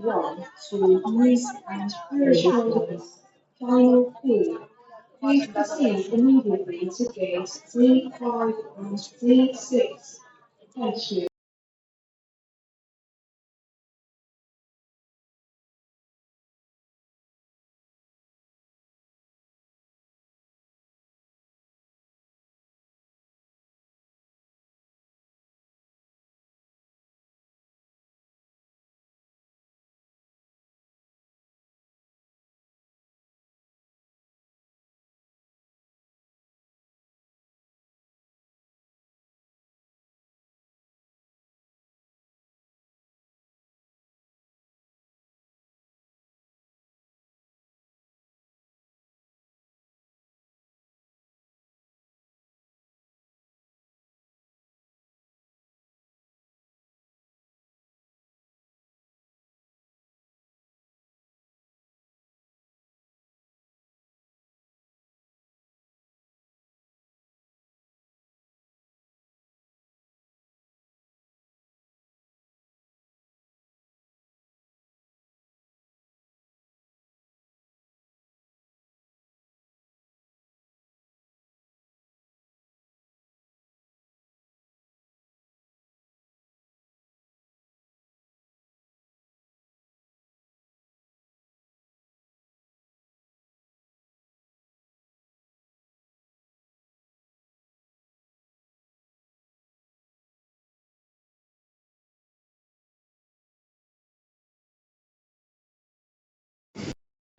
1 to Greece and spiritual final four. Please proceed immediately to gates D5 and D6. Thank you.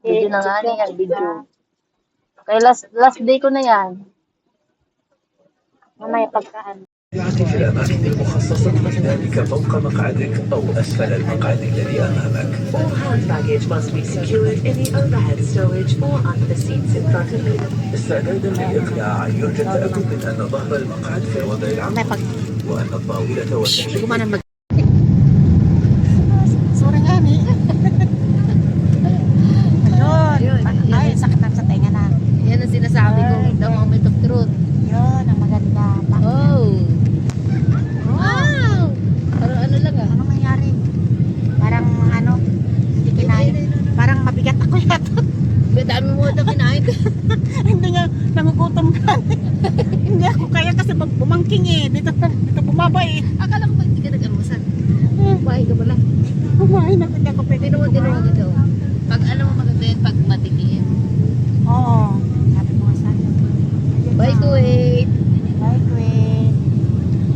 Video na nga yan, video. Kaya last day ko na yan. Mamaya pagkaan. في الأماكن المخصصة لذلك فوق مقعدك أو أسفل المقعد الذي أمامك. All hand baggage must be secured in the overhead storage or under the seats in front of you. استعدادا للإقلاع يرجى التأكد من أن ظهر المقعد في الوضع العام وأن الطاولة والشاشة Ay, sakit sa tenga na. Yan ang sinasabi ko, the moment of truth. Yun, ang maganda. Oh! Wow! Parang ano lang ah. Ano nangyari? Parang ano, hindi kinain. Parang mabigat ako yata. Dami mo ito kinain. Hindi nga, nagugutom ka. Hindi ako kaya kasi bumangking eh. Dito bumaba eh. Akala ko ba hindi ka nag-almusal? Buhay ka pala. Kumain ako, hindi ako pwede Tinuwa kumain. ito. Pag ano mo maganda yun, pag matikiin. Oo. Sabi ko nga sa'yo. Bye Kuwait! Bye, Queen.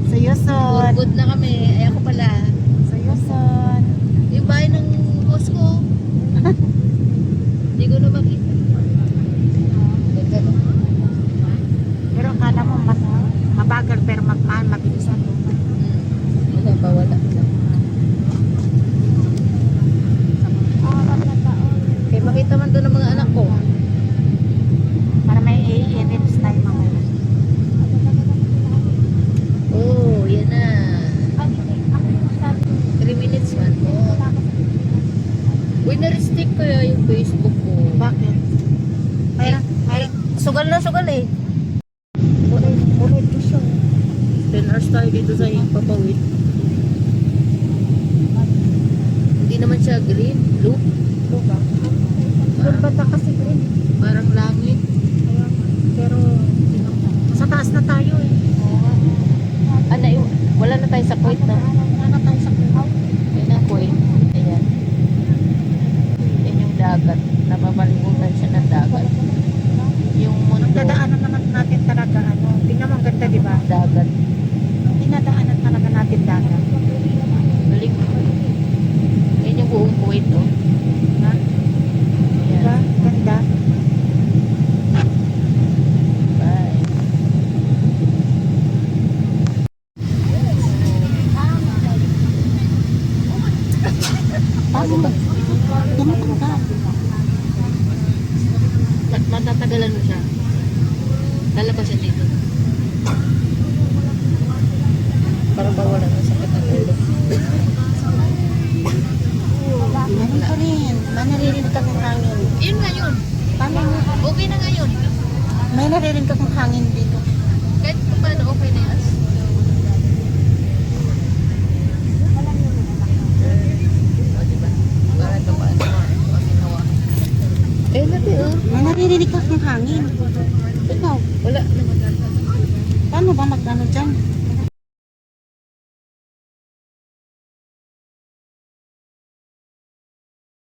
See you soon. Good na kami. Ay ako pala. See you soon. Yung bahay ng boss ko. Hindi ko na makita. Ganda no? Pero akala mo mabagal pero mabilisan. Wala pa, wala. Kaya makita man doon ng mga anak ko. Para may i-edits tayo mamaya. Oh, yan na. 3 minutes man. Uy, na-restrict kaya yung Facebook ko. Bakit? May Sugal na sugal eh. ulit ko siya. 10 hours tayo dito sa Papawid. Hindi naman siya green, blue. Diba? Doon ba ta kasi green? Parang langit. Pero sa taas na tayo eh. Ano, wala na tayo sa Kuwait na. Wala na tayo sa Kuwait. Yan ang Kuwait. Ayan. Yan yung dagat. Napapalimutan siya ng dagat. Yung mundo. Dadaanan naman natin talaga ano. Tingnan mo ang ganda diba? Dagat. Dinadaanan talaga natin dagat. Balik. Yan yung buong Kuwait, oh. Ha? Ayan. Diba? Ganda. Bye. Paano ba? Ganito ka. Matatagalan mo siya. Lalabas siya dito. Parang bawala ng sakit ang ulo. Meron pa rin. May naririnig ka ng hangin. Yun nga yun. Paano mo? Okay na nga yun. May naririnig ka